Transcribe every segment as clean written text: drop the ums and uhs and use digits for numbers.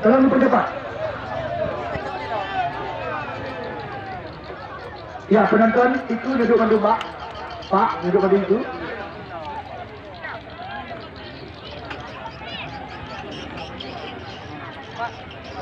terlalu berdebat. Ya, penonton itu duduk mandu Pak, duduk mandu itu.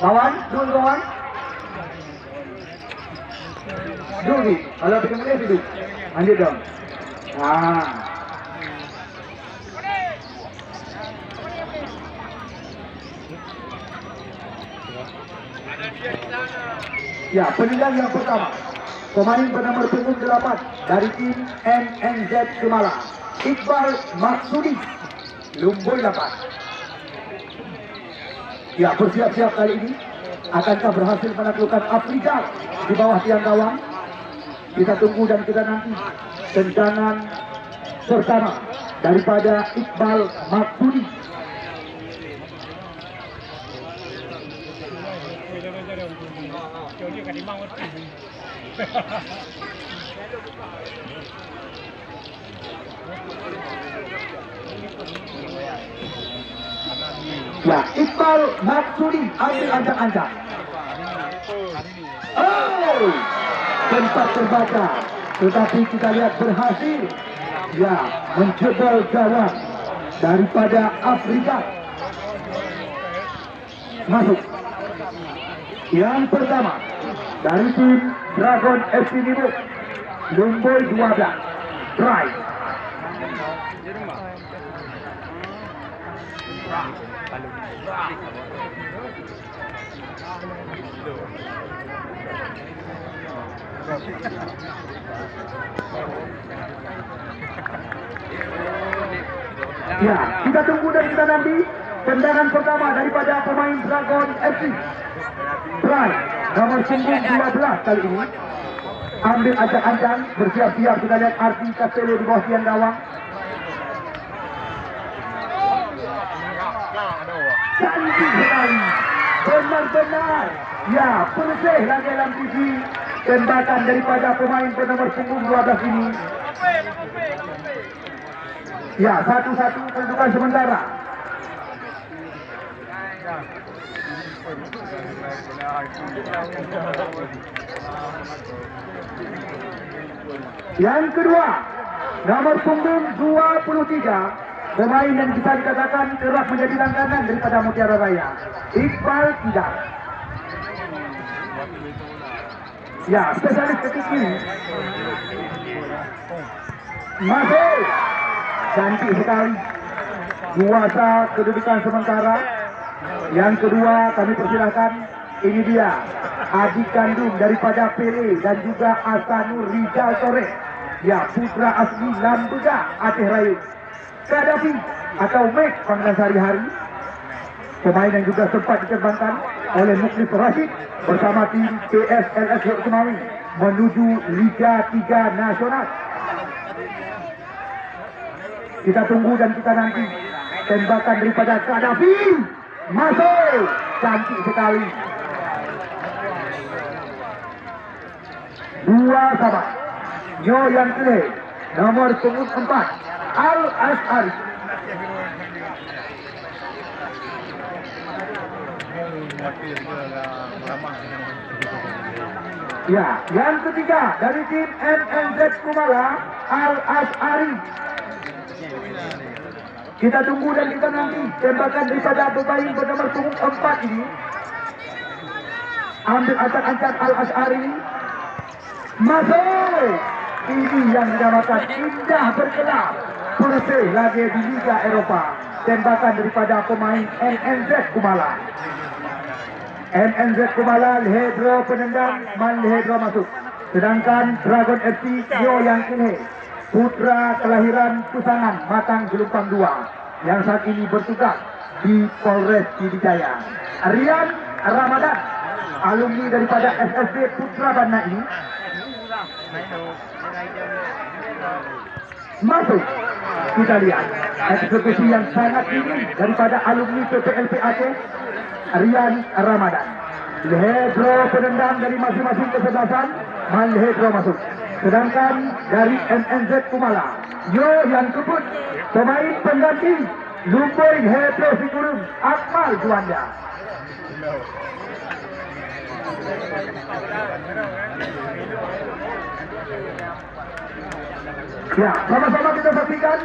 Kawan, duduk kawan. Duduk, kalau kita boleh duduk. Lanjut dong. Nah. Ya, penilaian yang pertama. Pemain bernomor punggung 8 dari tim MNZ Sumala, Iqbal Maksudi, Lumboy 8. Ya, bersiap-siap kali ini. Akankah berhasil menaklukkan Afrika di bawah tiang gawang? Kita tunggu dan kita nanti tendangan pertama daripada Iqbal Maksudi. Ya, Iqbal Maksudi ambil ancang-ancang. Oh, tempat terbaca, tetapi kita lihat berhasil. Ya, menjebol gawang daripada Afrika. Masuk. Yang pertama dari tim Dragon FC Nibu, Lumboy 12. Try. Ya, kita tunggu dan kita nanti tendangan pertama daripada pemain Dragon FC. Try, nomor punggung 12 kali ini. Ambil ancang-ancang, bersiap-siap. Kita lihat Arti Castello di bawah tiang gawang. Cantik sekali, benar-benar. Ya, penuh lagi dalam TV. Tembakan daripada pemain bernomor punggung 12 ini. Ya, satu-satu kedudukan sementara. Yang kedua, nomor punggung 23, pemain yang bisa dikatakan kerap menjadi langganan daripada Mutiara Raya, Iqbal Tidak. Ya, spesialis ketinggi. Masih cantik sekali. Kuasa kedudukan sementara. Yang kedua kami persilahkan, ini dia adik kandung daripada Pele dan juga Asanur Rizal Torres. Ya, putra asli Lambega Aceh Raya, Kadafi atau Max panggilan sehari-hari. Pemain yang juga sempat diterbangkan oleh Muklis Rashid bersama tim PSLS Semawi menuju Liga 3 Nasional. Kita tunggu dan kita nanti tembakan daripada Kadafi. Masuk, cantik sekali. 2 sama. Nyo yang kelih, nomor punggung 4, Al-Ash'ari. Ya, yang ketiga dari tim MNZ Kumala, Al-Ash'ari. Kita tunggu dan kita nanti tembakan daripada pemain bernomor punggung 4 ini. Ambil acak-acak Al-Ash'ari. Masuk. Ini yang dinamakan indah berkelap. Bersih lagi di Liga Eropa. Tembakan daripada pemain MNZ Kumala. MNZ Kumala Lehedro penendang, Man Lehedro masuk. Sedangkan Dragon FC Yo yang kini, putra kelahiran Kusangan Matang Jelumpang 2, yang saat ini bertugas di Polres Pidijaya. Rian Ramadan, alumni daripada SSB Putra Banda ini, masuk. Kita lihat eksekusi yang sangat tinggi daripada alumni PPLP Aceh, Rian Ramadan. Lehedro penendang dari masing-masing kesebelasan, Man Lehedro masuk. Sedangkan dari MNZ Kumala, Yo yang kebut, pemain pengganti Lumboy Hetro Sikurum, Akmal Juanda. Ya, sama-sama kita saksikan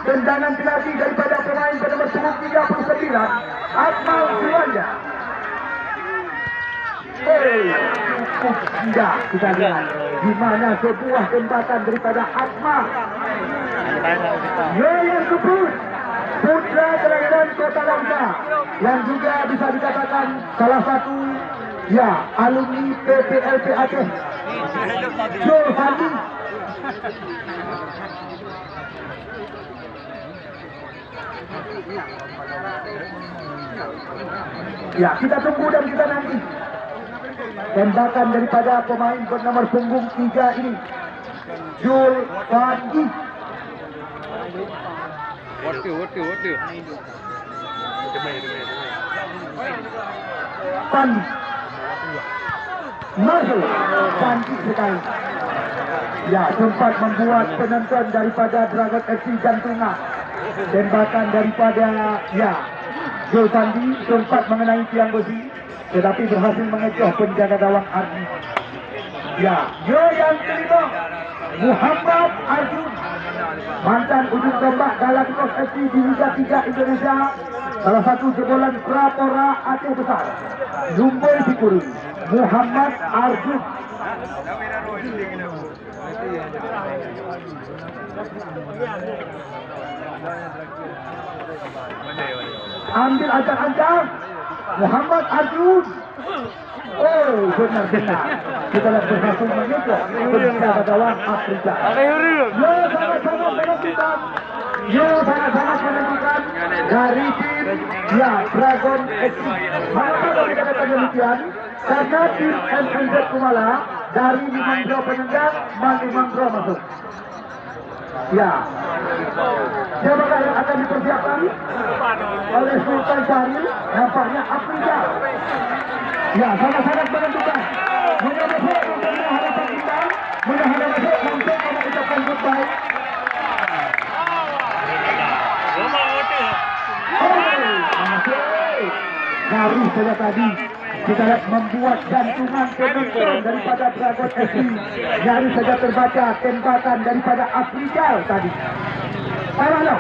tendangan penalti daripada pemain bernomor 39, Akmal Juanda. Cukup indah kita lihat di mana sebuah tembakan daripada Akmal. Yang keput putra kelahiran Kota Langsa yang juga bisa dikatakan salah satu alumni PPLP Aceh, Joe Fandi. Ya, kita tunggu dan kita nanti tembakan daripada pemain bernomor punggung 3 ini, Jul Fandi. Fandi masuk, cantik sekali. Ya, sempat membuat penonton daripada Dragon FC jantungan. Tembakan daripada Jul Fandi sempat mengenai tiang besi, tetapi berhasil mengecoh penjaga gawang Ardi. Yang kelima, Muhammad Arjun, mantan ujung tombak Galacticos FC di Liga 3 Indonesia, salah satu jebolan Prapora Aceh Besar, Lumboi Sikuri, Muhammad Arjun. Ambil ancang-ancang Muhammad Arjun. Oh, benar-benar kita lihat berhasil mengecoh penjaga gawang Afrika. Sangat-sangat menentukan dari tim Dragon FC. Mengapa kita katakan demikian? Karena tim MNZ Kumala dari 5 draw penendang, 5 draw masuk. Siapakah yang akan dipersiapkan oleh Sultan Syahri? Nampaknya Afrika. Sangat-sangat menentukan. Mudah-mudahan untuk harapan kita, mudah-mudahan untuk mengucapkan goodbye. Baru saja tadi kita lihat membuat jantungan penonton daripada Dragon FC. Baru saja terbaca tembakan daripada Afrika tadi. Tambah lo.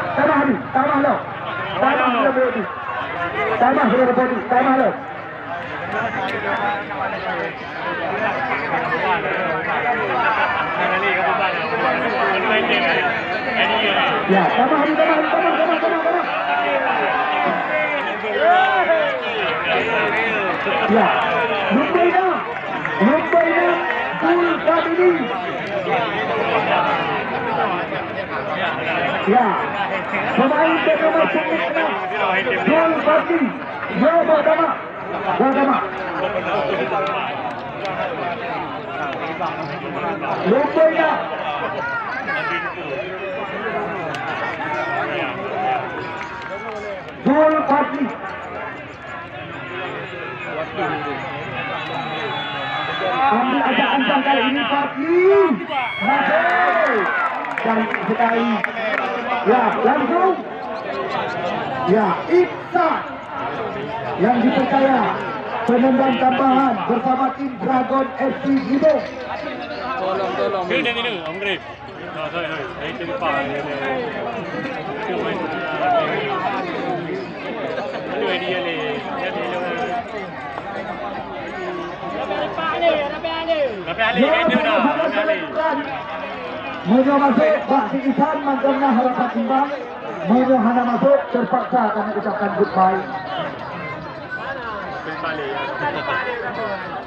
Lumbaina Jul Fandi. Pemain bernomor 6, Jul Fandi. Bagaimana? Lumbaina. Jul Fandi. Ambil ancang-ancang kali ini Fadli. Masuk. Cantik sekali. Langsung. Iksan yang dipercaya penendang tambahan bersama tim Dragon FC Ibo. Tolong. Ini, Om Grip. Sorry. Itu lupa. Aduh, dia ni. Mungkin masuk Bakti Isan manggungnya harapan timbang. Mungkin hanya masuk terpaksa kami ucapkan goodbye.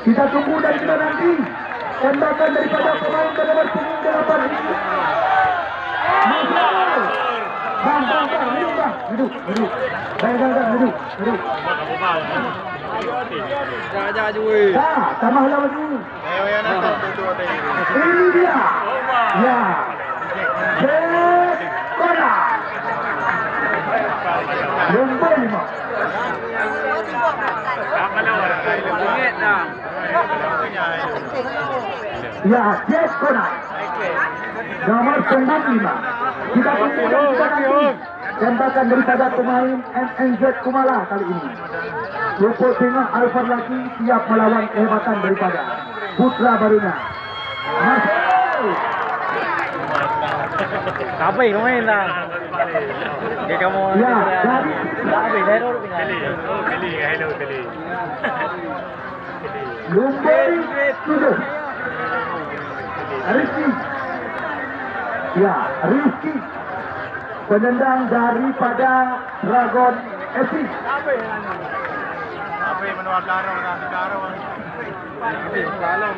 Kita tunggu dan kita nanti tembakan daripada pemain bernomor 8 ini. Masuk. Bang, duduk. Jangan cuy. Tambahlah maju. Ini dia. Bola. Nombor 5. Jet Konai. Nomor 95. Kita tunggu dan kita nanti tembakan daripada pemain MNZ Kumala kali ini. Luput Tengah Alfar lagi siap melawan kehebatan daripada Putra Baruna. Masuk. Apa yang main dah? Dia kamu. Ya, dari Apa yang baru Kali. Oh, kali. Hello, kali. Lumpur 7. Rizky. Ya, Rizky. Penendang daripada Dragon FC. Apa yang menuat larang dah negara? Larang.